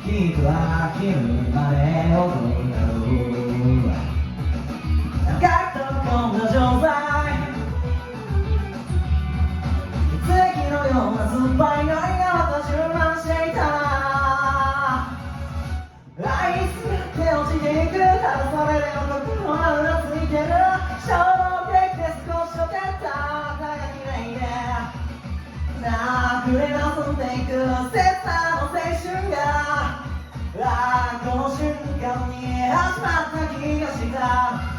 僕は君まで踊る赤とこんな状態血液のような酸っぱい匂いがまた充満していた愛にすがって落ちていくただそれでも僕のはうなついてる衝動的で少ししょてった輝きないで溢れ遊んでいく切なの青春がこの瞬間に始まった気がした